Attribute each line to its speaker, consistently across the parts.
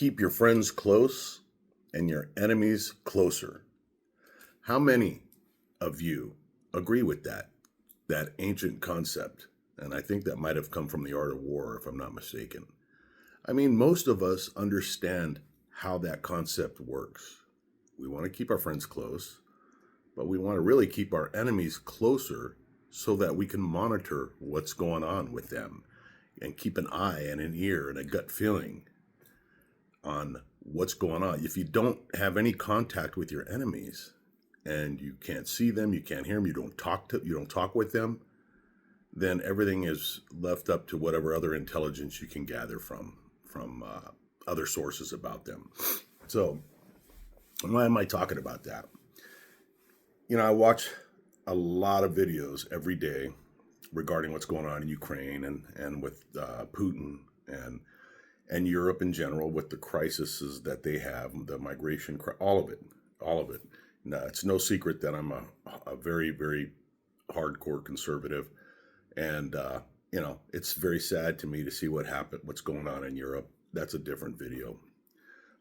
Speaker 1: keep your friends close and your enemies closer. How many of you agree with that ancient concept? And I think that might have come from the art of war, if I'm not mistaken. I mean, most of us understand how that concept works. We want to keep our friends close, but we want to really keep our enemies closer so that we can monitor what's going on with them and keep an eye and an ear and a gut feeling on what's going on. If you don't have any contact with your enemies and you can't see them, you can't hear them, you don't talk with them, then everything is left up to whatever other intelligence you can gather from other sources about them. So why am I talking about that? I watch a lot of videos every day regarding what's going on in Ukraine and with Putin and Europe in general, with the crises that they have, the migration, all of it. Now, it's no secret that I'm a very, very hardcore conservative, and it's very sad to me to see what's going on in Europe. That's a different video.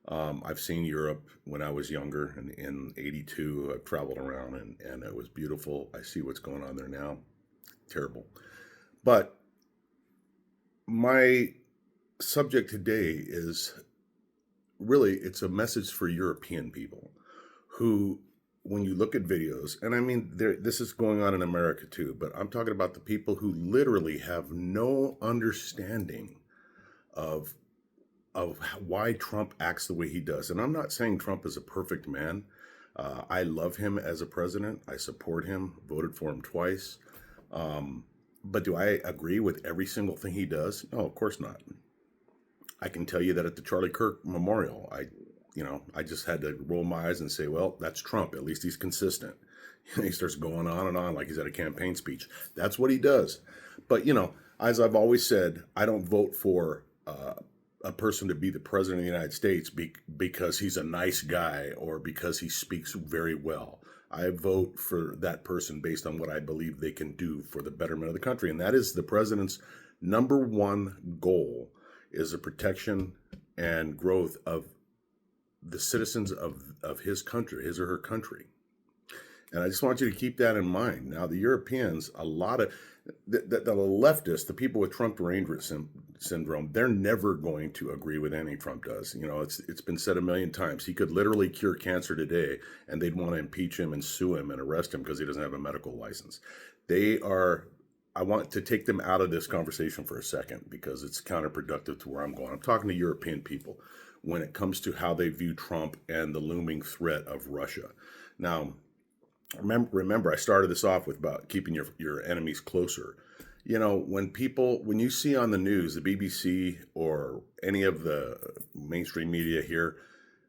Speaker 1: I've seen Europe when I was younger, and in '82, I've traveled around, and it was beautiful. I see what's going on there now. Terrible. But my subject today is really, it's a message for European people who, when you look at videos, and I mean, this is going on in America too, but I'm talking about the people who literally have no understanding of why Trump acts the way he does. And I'm not saying Trump is a perfect man. I love him as a president. I support him, voted for him twice. But do I agree with every single thing he does? No, of course not. I can tell you that at the Charlie Kirk Memorial, I just had to roll my eyes and say, well, that's Trump. At least he's consistent. He starts going on and on like he's at a campaign speech. That's what he does. But, as I've always said, I don't vote for a person to be the president of the United States because he's a nice guy or because he speaks very well. I vote for that person based on what I believe they can do for the betterment of the country. And that is the president's number one goal, is the protection and growth of the citizens of his country, his or her country. And I just want you to keep that in mind. Now, the Europeans, a lot of the leftists, the people with Trump derangement syndrome, they're never going to agree with anything Trump does. It's been said a million times. He could literally cure cancer today, and they'd want to impeach him and sue him and arrest him because he doesn't have a medical license. I want to take them out of this conversation for a second because it's counterproductive to where I'm going. I'm talking to European people when it comes to how they view Trump and the looming threat of Russia. Now, remember, I started this off with about keeping your enemies closer. When you see on the news, the BBC or any of the mainstream media here,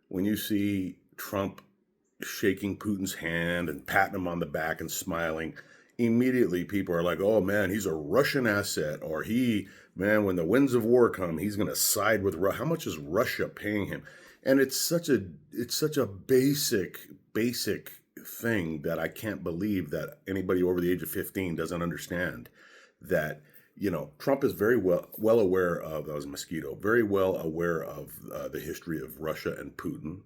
Speaker 1: when you see Trump shaking Putin's hand and patting him on the back and smiling, immediately people are like, oh man, he's a Russian asset, or when the winds of war come, he's going to side with Russia. How much is Russia paying him? And it's such a basic thing that I can't believe that anybody over the age of 15 doesn't understand that. Trump is very well aware of, that was a mosquito, very well aware of the history of Russia and Putin.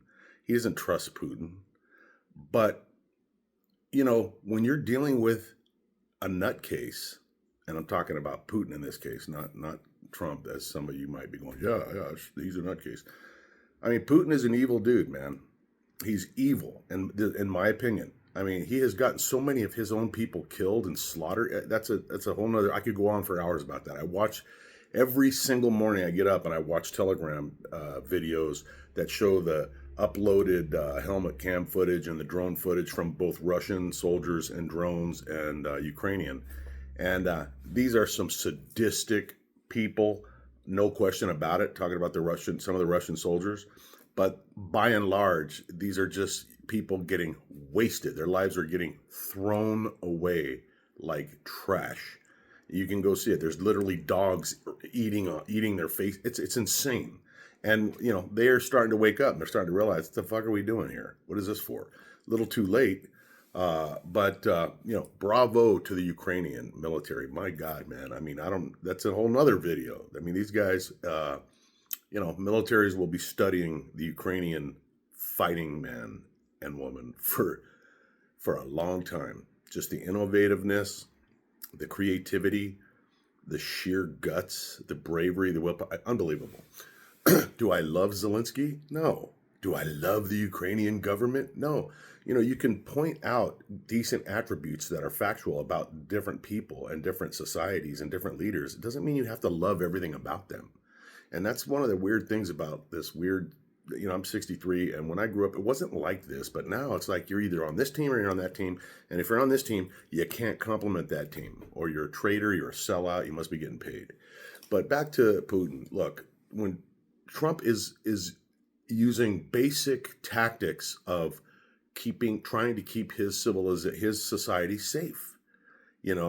Speaker 1: He doesn't trust Putin. But, when you're dealing with a nutcase, and I'm talking about Putin in this case, not Trump, as some of you might be going, yeah, he's a nutcase. I mean, Putin is an evil dude, man. He's evil, in my opinion. I mean, he has gotten so many of his own people killed and slaughtered. That's a whole nother. I could go on for hours about that. I watch every single morning. I get up and I watch Telegram videos that show the uploaded helmet cam footage and the drone footage from both Russian soldiers and drones and Ukrainian. And these are some sadistic people, no question about it. Talking about some of the Russian soldiers. But by and large, these are just people getting wasted. Their lives are getting thrown away like trash. You can go see it. There's literally dogs eating their face. It's insane. And, they are starting to wake up. And they're starting to realize, what the fuck are we doing here? What is this for? A little too late. But bravo to the Ukrainian military. My God, man. I mean, that's a whole nother video. I mean, these guys, Militaries will be studying the Ukrainian fighting man and woman for a long time. Just the innovativeness, the creativity, the sheer guts, the bravery, the will, unbelievable. Do I love Zelensky? No. Do I love the Ukrainian government? No. You can point out decent attributes that are factual about different people and different societies and different leaders. It doesn't mean you have to love everything about them. And that's one of the weird things about this weird, I'm 63, and when I grew up, it wasn't like this, but now it's like you're either on this team or you're on that team. And if you're on this team, you can't compliment that team, or you're a traitor, you're a sellout, you must be getting paid. But back to Putin. Look, when Trump is using basic tactics of trying to keep his society safe, we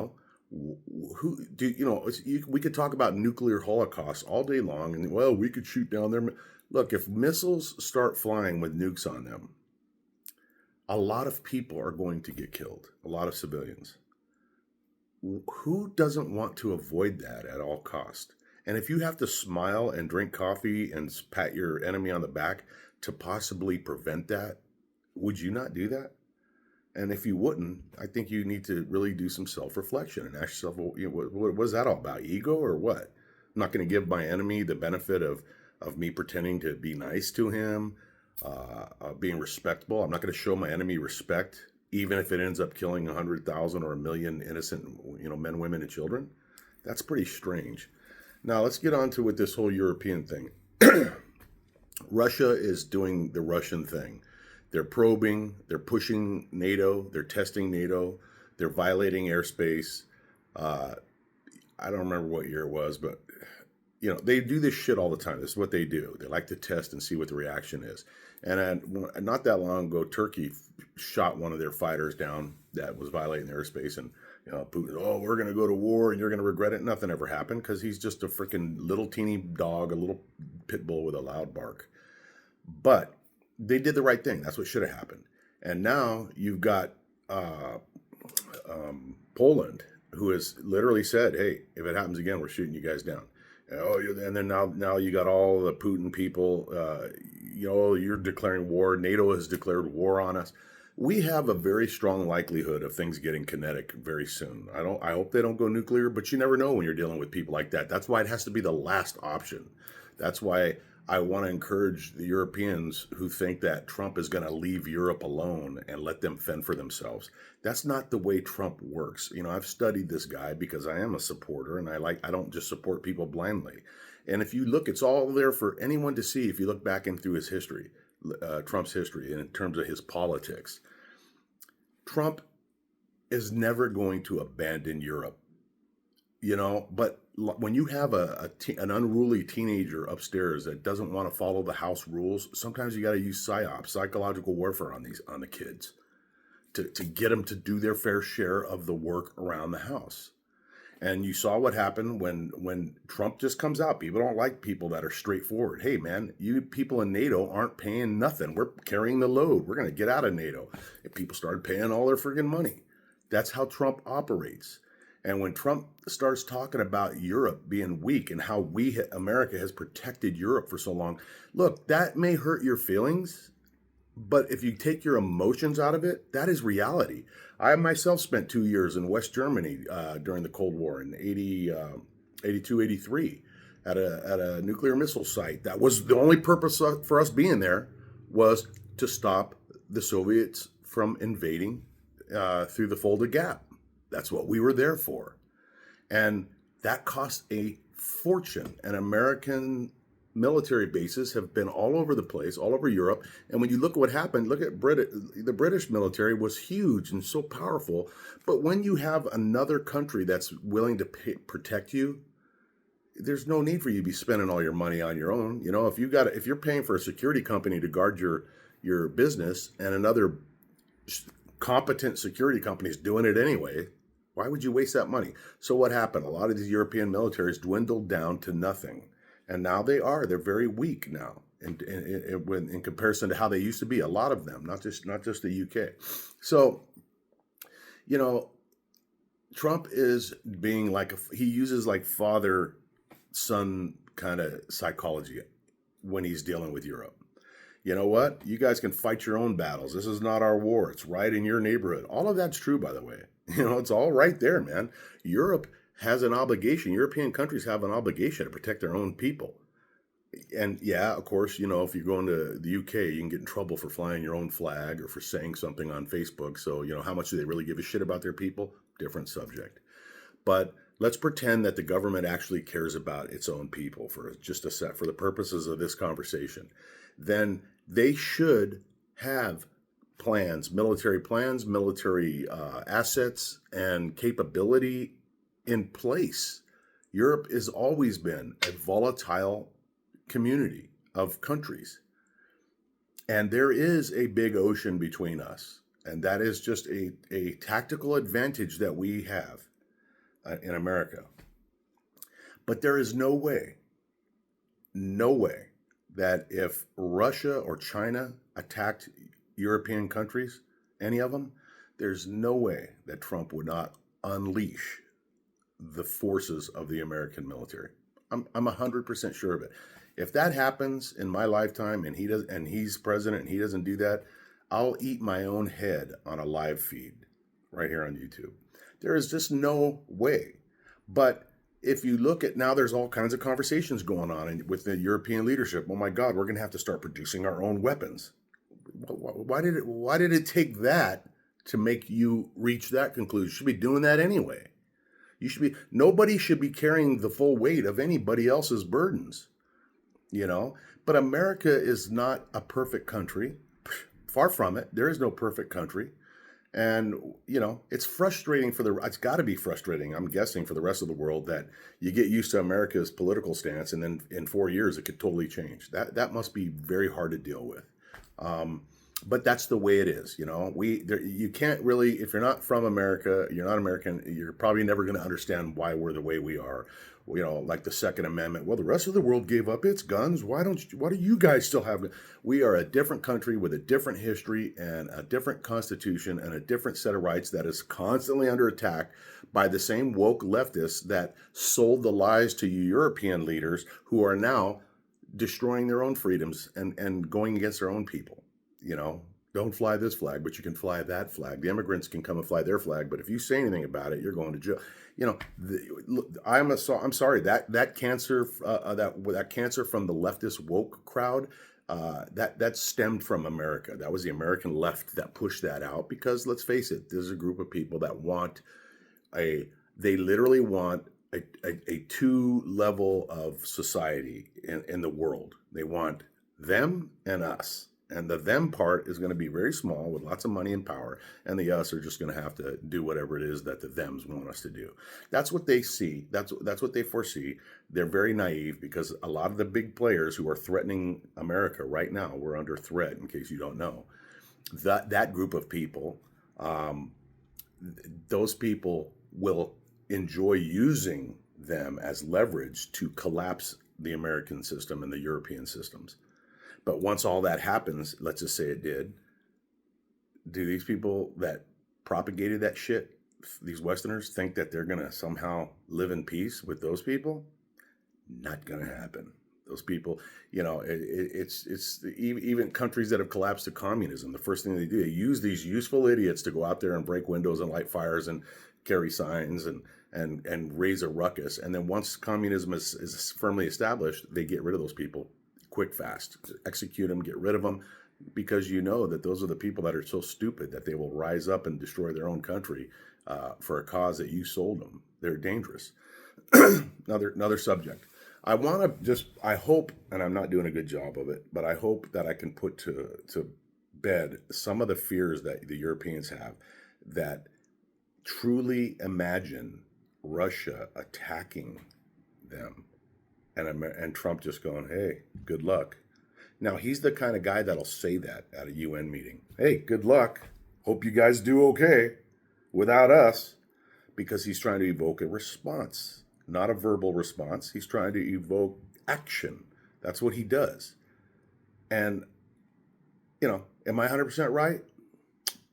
Speaker 1: could talk about nuclear holocaust all day long, and well, we could shoot down their. Look, if missiles start flying with nukes on them, a lot of people are going to get killed, a lot of civilians. Who doesn't want to avoid that at all cost? And if you have to smile and drink coffee and pat your enemy on the back to possibly prevent that, would you not do that? And if you wouldn't, I think you need to really do some self-reflection and ask yourself, well, what is that all about? Ego or what? I'm not going to give my enemy the benefit of me pretending to be nice to him, being respectable. I'm not going to show my enemy respect, even if it ends up killing 100,000 or 1 million innocent, men, women, and children. That's pretty strange. Now let's get on to with this whole European thing. Russia is doing the Russian thing. They're probing, they're pushing NATO, they're testing NATO, they're violating airspace. I don't remember what year it was, but they do this shit all the time. This is what they do. They like to test and see what the reaction is. And not that long ago, Turkey shot one of their fighters down that was violating airspace, and Putin, oh, we're going to go to war and you're going to regret it. Nothing ever happened because he's just a freaking little teeny dog, a little pit bull with a loud bark. But they did the right thing. That's what should have happened. And now you've got Poland, who has literally said, hey, if it happens again, we're shooting you guys down. And then now you got all the Putin people, you're declaring war. NATO has declared war on us. We have a very strong likelihood of things getting kinetic very soon. I hope they don't go nuclear, but you never know when you're dealing with people like that. That's why it has to be the last option. That's why I want to encourage the Europeans who think that Trump is going to leave Europe alone and let them fend for themselves. That's not the way Trump works. I've studied this guy because I am a supporter, and I don't just support people blindly. And if you look, it's all there for anyone to see. If you look back through his history, Trump's history, and in terms of his politics, Trump is never going to abandon Europe. But when you have an unruly teenager upstairs that doesn't want to follow the house rules, sometimes you got to use psychological warfare on the kids to get them to do their fair share of the work around the house. And you saw what happened when Trump just comes out. People don't like people that are straightforward. Hey, man, you people in NATO aren't paying nothing. We're carrying the load. We're going to get out of NATO. And people started paying all their friggin' money. That's how Trump operates. And when Trump starts talking about Europe being weak and how America has protected Europe for so long, look, that may hurt your feelings, but if you take your emotions out of it, that is reality. I myself spent 2 years in West Germany during the Cold War in 82, 83 at a nuclear missile site. That was the only purpose for us being there, was to stop the Soviets from invading through the Fulda Gap. That's what we were there for. And that cost a fortune. And American military bases have been all over the place, all over Europe. And when you look at what happened, look at the British military was huge and so powerful. But when you have another country that's willing to protect you, there's no need for you to be spending all your money on your own. If you're paying for a security company to guard your business, and another competent security company is doing it anyway, why would you waste that money? So what happened? A lot of these European militaries dwindled down to nothing. And now they're very weak now in comparison to how they used to be. A lot of them, not just the UK. So, Trump is being he uses like father-son kind of psychology. when he's dealing with Europe. You know what? You guys can fight your own battles. This is not our war. It's right in your neighborhood. All of that's true, by the way. It's all right there, man. Europe has an obligation. European countries have an obligation to protect their own people. And yeah, of course, if you're going to the UK, you can get in trouble for flying your own flag or for saying something on Facebook. So, how much do they really give a shit about their people? Different subject. But let's pretend that the government actually cares about its own people for just a sec, for the purposes of this conversation. Then they should have military plans, military assets, and capability in place. Europe has always been a volatile community of countries. And there is a big ocean between us. And that is just a tactical advantage that we have in America. But there is no way that if Russia or China attacked European countries, any of them, there's no way that Trump would not unleash the forces of the American military. I'm 100% sure of it. If that happens in my lifetime and he's president and he doesn't do that, I'll eat my own head on a live feed right here on YouTube. There is just no way. But if you look at now, there's all kinds of conversations going on with the European leadership. Oh my God, we're going to have to start producing our own weapons. Why did it take that to make you reach that conclusion? You should be doing that anyway. Nobody should be carrying the full weight of anybody else's burdens, But America is not a perfect country. Far from it. There is no perfect country. And, it's frustrating it's got to be frustrating, I'm guessing, for the rest of the world that you get used to America's political stance and then in 4 years it could totally change. That must be very hard to deal with. But that's the way it is, you can't really, if you're not from America, you're not American, you're probably never going to understand why we're the way we are. Like the Second Amendment. Well, the rest of the world gave up its guns. Why do you guys still have it? We are a different country with a different history and a different constitution and a different set of rights that is constantly under attack by the same woke leftists that sold the lies to you European leaders who are now destroying their own freedoms and going against their own people. Don't fly this flag, but you can fly that flag. The immigrants can come and fly their flag, but if you say anything about it, you're going to jail. I'm sorry that cancer that cancer from the leftist woke crowd that stemmed from America. That was the American left that pushed that out because let's face it, there's a group of people that they literally want a two level of society in the world. They want them and us. And the them part is going to be very small with lots of money and power. And the us are just going to have to do whatever it is that the thems want us to do. That's what they see. That's what they foresee. They're very naive because a lot of the big players who are threatening America right now, we're under threat, in case you don't know. That group of people, those people will enjoy using them as leverage to collapse the American system and the European systems. But once all that happens, let's just say it did, do these people that propagated that shit, these Westerners, think that they're going to somehow live in peace with those people? Not going to happen. Those people, it's even countries that have collapsed to communism. The first thing they do, they use these useful idiots to go out there and break windows and light fires and carry signs and raise a ruckus. And then once communism is firmly established, they get rid of those people quick, fast, execute them, get rid of them, because that those are the people that are so stupid that they will rise up and destroy their own country for a cause that you sold them. They're dangerous. Another subject. I hope, and I'm not doing a good job of it, but I hope that I can put to bed some of the fears that the Europeans have that truly imagine Russia attacking them. And Trump just going, hey, good luck. Now, he's the kind of guy that'll say that at a UN meeting. Hey, good luck. Hope you guys do okay without us. Because he's trying to evoke a response, not a verbal response. He's trying to evoke action. That's what he does. And, am I 100% right?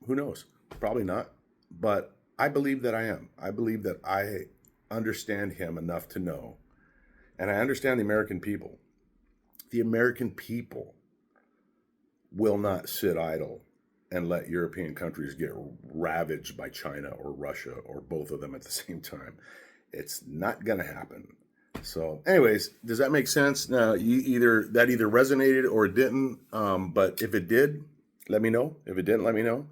Speaker 1: Who knows? Probably not. But I believe that I am. I believe that I understand him enough to know. And I understand the American people The American people will not sit idle and let European countries get ravaged by China or Russia or both of them at the same time. It's not going to happen. So, anyways, does that make sense? Now, either resonated or it didn't. But if it did, let me know. If it didn't, let me know.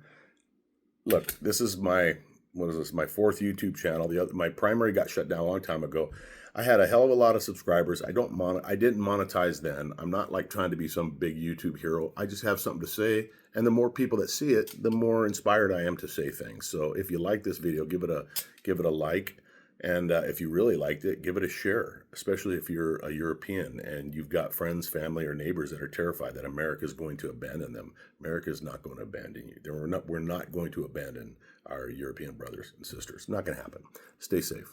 Speaker 1: Look, this is my my fourth YouTube channel. My primary got shut down a long time ago. I had a hell of a lot of subscribers. I didn't monetize then. I'm not like trying to be some big YouTube hero. I just have something to say, and the more people that see it, the more inspired I am to say things. So if you like this video, give it a like, and if you really liked it, give it a share. Especially if you're a European and you've got friends, family, or neighbors that are terrified that America is going to abandon them. America is not going to abandon you. We're not going to abandon our European brothers and sisters. Not going to happen. Stay safe.